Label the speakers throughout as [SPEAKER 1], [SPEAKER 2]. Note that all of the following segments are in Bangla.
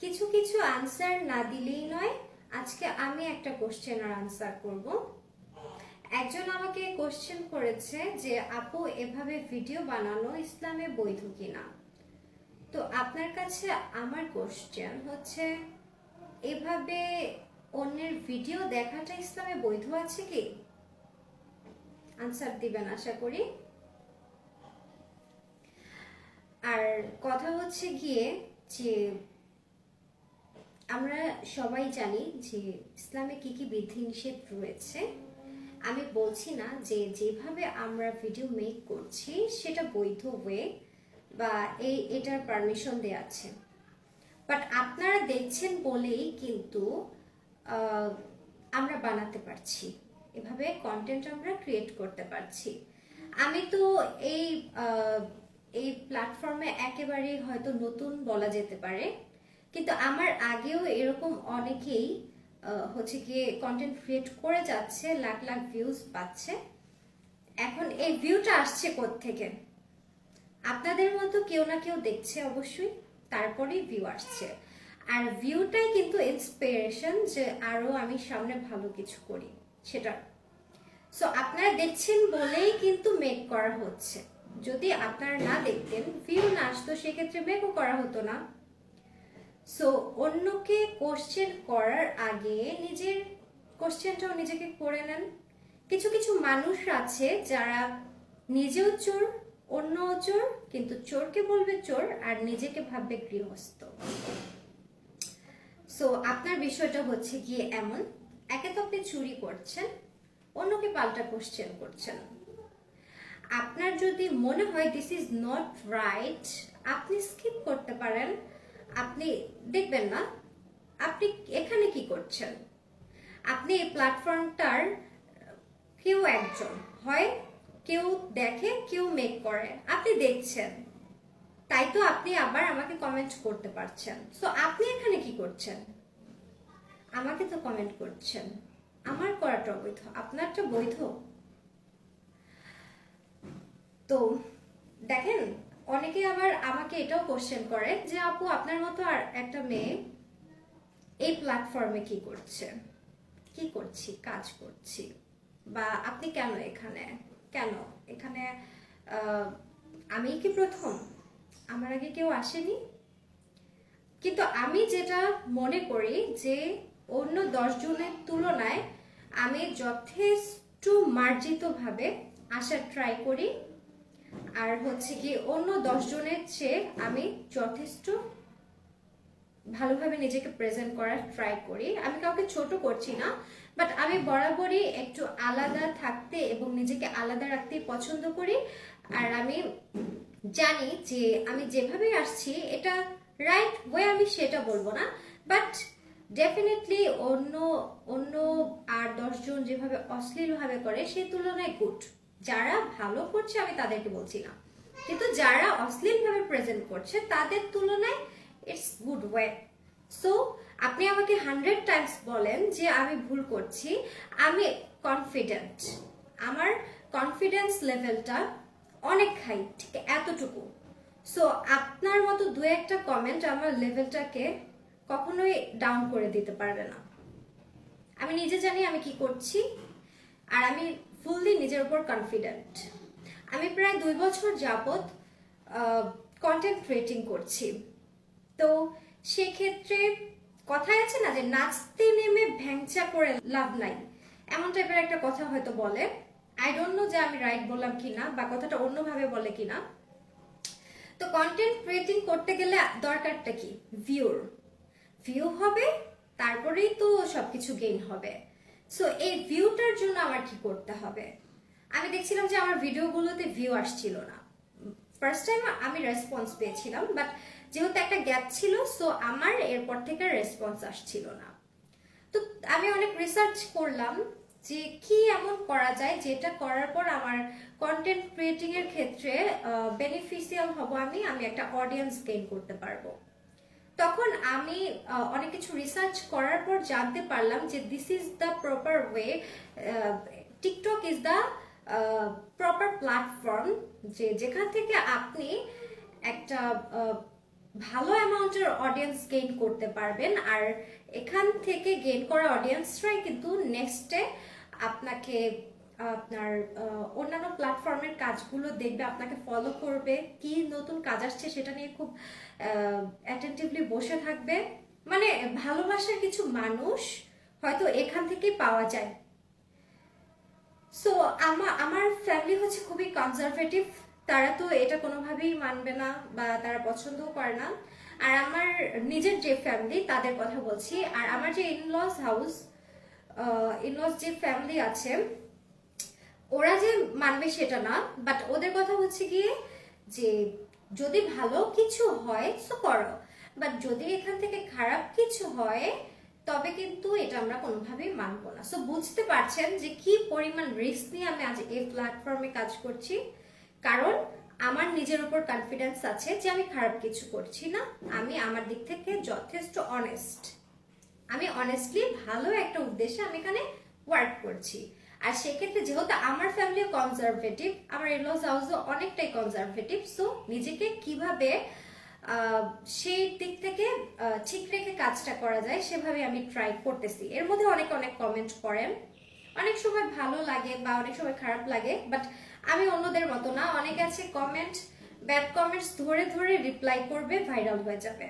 [SPEAKER 1] কিছু কিছু আনসার না দিলেই নয়। আজকে আমি একটা কোশ্চেনের আনসার করব। একজন আমাকে কোশ্চেন করেছে যে আপু, এভাবে ভিডিও বানানো ইসলামে বৈধ কিনা। তো আপনার কাছে আমার কোশ্চেন হচ্ছে, এভাবে অন্যের ভিডিও দেখাটা ইসলামে বৈধ আছে কি? আনসার দিবেন আশা করি। আর কথা হচ্ছে গিয়ে যে আমরা সবাই জানি যে ইসলামে কি কি বিধিনিষেধ রয়েছে। আমি বলছি না যে যেভাবে আমরা ভিডিও মেক করছি সেটা বৈধ ওয়ে বা এটার পারমিশন দেয়া আছে, বাট আপনারা দেখছেন বলেই কিন্তু আমরা বানাতে পারছি, এভাবে কন্টেন্ট আমরা ক্রিয়েট করতে পারছি। আমি তো এই এই প্ল্যাটফর্মে একেবারেই হয়তো নতুন বলা যেতে পারে, কিন্তু আমার আগেও এরকম অনেকেই হচ্ছে গিয়ে কন্টেন্ট ক্রিয়েট করে যাচ্ছে, লাখ লাখ ভিউজ পাচ্ছে। এখন এই ভিউটা আসছে কোত্থেকে? আপনাদের মতো কেউ না কেউ দেখছে অবশ্যই, তারপরেই ভিউ আসছে। আর ভিউটাই কিন্তু ইন্সপিরেশন যে আরো আমি সামনে ভালো কিছু করি সেটা। সো আপনারা দেখছেন বলেই কিন্তু মেক করা হচ্ছে। যদি আপনারা না দেখতেন, ভিউ না আসতো, সেক্ষেত্রে মেকও করা হতো না। সো অন্যকে কোশ্চেন করার আগে নিজের কোশ্চেনটাও নিজেকে করে নেন। কিছু কিছু মানুষ আছে যারা নিজেও চোর, অন্যও চোর, কিন্তু চোরকে বলবে চোর আর নিজেকে ভাববে গৃহস্থ। সো আপনার বিষয়টা হচ্ছে গিয়ে এমন, একে তো আপনি চুরি করছেন, অন্যকে পাল্টা কোশ্চেন করছেন। আপনার যদি মনে হয় দিস ইজ নট রাইট, আপনি স্কিপ করতে পারেন। আপনি দেখবেন না আপনি এখানে কি করছেন। আপনি এই প্ল্যাটফর্মটার কেউ একজন, হয় কেউ দেখে কেউ মেক করে, আপনি দেখছেন, তাই তো আপনি আবার আমাকে কমেন্ট করতে পারছেন। সো আপনি এখানে কি করছেন? আমাকে তো কমেন্ট করছেন। আমার করাটা বৈধ, আপনারটা বৈধ? তো দেখেন, অনেকে আবার আমাকে এটাও কোশ্চেন করে যে আপু, আপনার মতো আর একটা মেয়ে এই প্ল্যাটফর্মে কি করছে? কি করছি? কাজ করছি। বা আপনি কেন এখানে? কেন এখানে? আমি কি প্রথম? আমার আগে কেউ আসেনি? কিন্তু আমি যেটা মনে করি যে অন্য 10 জনের তুলনায় আমি যথেষ্ট মার্জিতভাবে আসার ট্রাই করি। আর হচ্ছে কি, অন্য 10 জনের চেয়ে আমি যথেষ্ট ভালোভাবে নিজেকে প্রেজেন্ট করার ট্রাই করি। আমি কাউকে ছোট করছি না, বাট আমি বরাবরই একটু আলাদা থাকতে এবং নিজেকে আলাদা রাখতে পছন্দ করি। আর আমি জানি যে আমি যেভাবে আসছি এটা রাইট ওয়ে, আমি সেটা বলবো না, বাট ডেফিনেটলি অন্য অন্য আর 10 জন যেভাবে অশ্লীলভাবে করে সেই তুলনায় গুড। যারা ভালো করছে আমি তাদেরকে বলছি না, কিন্তু যারা অশ্লীলভাবে প্রেজেন্ট করছে তাদের তুলনায় ইটস গুড ওয়ে। সো আপনি আমাকে 100 টাইমস বলেন যে আমি ভুল করছি, আমি কনফিডেন্ট, আমার কনফিডেন্স লেভেলটা অনেক হাই, ঠিক এতটুকু। সো আপনার মতো দু একটা কমেন্ট আমার লেভেলটাকে কখনোই ডাউন করে দিতে পারবে না। আমি নিজে জানি আমি কি করছি, আর আমি ফুললি নিজের উপর কনফিডেন্ট। আমি প্রায় 2 বছর যাবত কন্টেন্ট ক্রিয়েটিং করছি। তো সেক্ষেত্রে কথাই আছে না যে নাচতে নেমে ভ্যাংচা করে লাভ নাই, এমন টাইপের একটা কথা হয়তো বলে। আই ডোন্ট নো যে আমি রাইট বললাম কিনা বা কথাটা অন্যভাবে বলে কিনা। তো কন্টেন্ট ক্রিয়েটিং করতে গেলে দরকারটা কি? ভিউ হবে, তারপরেই তো সবকিছু গেইন হবে। সো এই ভিউটার জন্য আমার কি করতে হবে? আমি দেখছিলাম যে আমার ভিডিওগুলোতে ভিউ আসছিল না। ফার্স্ট টাইম আমি রেসপন্স পেয়েছিলাম, বাট যেহেতু একটা গ্যাপ ছিল, সো আমার এরপর থেকে রেসপন্স আসছিল না। তো আমি অনেক রিসার্চ করলাম যে কি এমন করা যায় যেটা করার পর আমার কন্টেন্ট ক্রিয়েটিং এর ক্ষেত্রে বেনিফিশিয়াল হব, আমি একটা অডিয়েন্স গেইন করতে পারবো। তখন আমি অনেক কিছু রিসার্চ করার পর জানতে পারলাম যে this is the proper way, TikTok is the proper platform, যেখান থেকে আপনি একটা ভালো অ্যামাউন্টের অডিয়েন্স গেইন করতে পারবেন। আর এখান থেকে গেইন করা অডিয়েন্সরাই কিন্তু নেক্সটে আপনাকে আপনার অন্যান্য প্ল্যাটফর্মের কাজগুলো দেখবে, আপনাকে ফলো করবে, কি নতুন কাজ আসছে সেটা নিয়ে খুব অ্যাটেন্টিভলি বসে থাকবে। মানে ভালোবাসার কিছু মানুষ হয়তো এখান থেকেই পাওয়া যায়। সো আমার ফ্যামিলি হচ্ছে খুবই কনজারভেটিভ, তারা তো এটা কোনোভাবেই মানবে না বা তারা পছন্দও করে না। আর আমার নিজের যে ফ্যামিলি তাদের কথা বলছি, আর আমার যে ইনলস হাউস, ইনলস যে ফ্যামিলি আছে ওরা যে মানবে সেটা না, বাট ওদের কথা হচ্ছে গিয়ে যে যদি ভালো কিছু হয় তো করো, বাট যদি এখান থেকে খারাপ কিছু হয় তবে কিন্তু এটা আমরা কোনোভাবেই মানবো না। সো বুঝতে পারছেন যে কি পরিমাণ রিস্ক নিয়ে আমি আজ এই প্ল্যাটফর্মে কাজ করছি, কারণ আমার নিজের উপর কনফিডেন্স আছে যে আমি খারাপ কিছু করছি না। আমি আমার দিক থেকে যথেষ্ট অনেস্ট, আমি অনেস্টলি ভালো একটা উদ্দেশ্যে আমি এখানে ওয়ার্ক করছি। আর সেক্ষেত্রে যেহেতু আমার ফ্যামিলি কনজারভেটিভ, আমার ইনলস হাউসও অনেকটাই কনজারভেটিভ, সো নিজেকে কিভাবে সেই দিক থেকে ঠিক রেখে কাজটা করা যায় সেভাবে আমি ট্রাই করতেছি। এর মধ্যে অনেক অনেক কমেন্ট করেন, অনেক সময় ভালো লাগে বা অনেক সময় খারাপ লাগে, বাট আমি অন্যদের মতো না। অনেকে আছে কমেন্ট, ব্যাড কমেন্টস ধরে ধরে রিপ্লাই করবে, ভাইরাল হয়ে যাবে।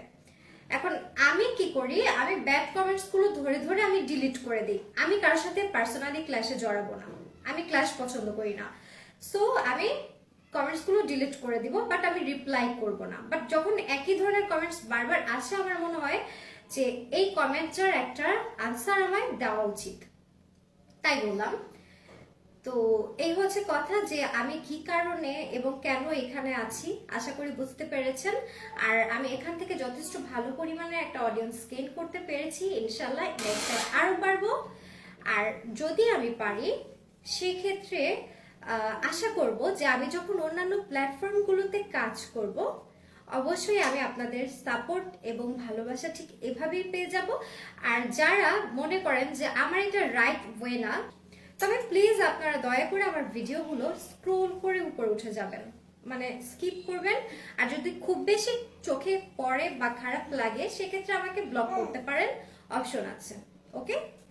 [SPEAKER 1] এখন আমি কি করি, আমি ব্যাড কমেন্টস গুলো ধরে ধরে আমি ডিলিট করে দিই। আমি কারোর সাথে পার্সোনালি ক্লাসে জড়াবো না, আমি ক্লাস পছন্দ করি না। সো আমি কমেন্টস গুলো ডিলিট করে দিব, বাট আমি রিপ্লাই করব না। বাট যখন একই ধরনের কমেন্টস বারবার আসে আমার মনে হয় যে এই কমেন্টটার একটা আনসার আমায় দেওয়া উচিত, তাই বললাম। তো এই হচ্ছে কথা যে আমি কি কারণে এবং কেন এখানে আছি, আশা করি বুঝতে পেরেছেন। আর আমি এখান থেকে যথেষ্ট ভালো পরিমাণে একটা অডিয়েন্স গেইন করতে পেরেছি, ইনশাল্লাহ নেক্সট টাইম আরো পারবো। আর যদি আমি পারি সেক্ষেত্রে আশা করব যে আমি যখন অন্যান্য প্ল্যাটফর্মগুলোতে কাজ করব অবশ্যই আমি আপনাদের সাপোর্ট এবং ভালোবাসা ঠিক এভাবেই পেয়ে যাব। আর যারা মনে করেন যে আমার এটা রাইট ওয়ে না, তবে প্লিজ আপনারা দয়া করে আমার ভিডিওগুলো স্ক্রোল করে উপরে উঠে যাবেন, মানে স্কিপ করবেন। আর যদি খুব বেশি চোখে পড়ে বা খারাপ লাগে সেক্ষেত্রে আমাকে ব্লক করতে পারেন, অপশন আছে। ওকে।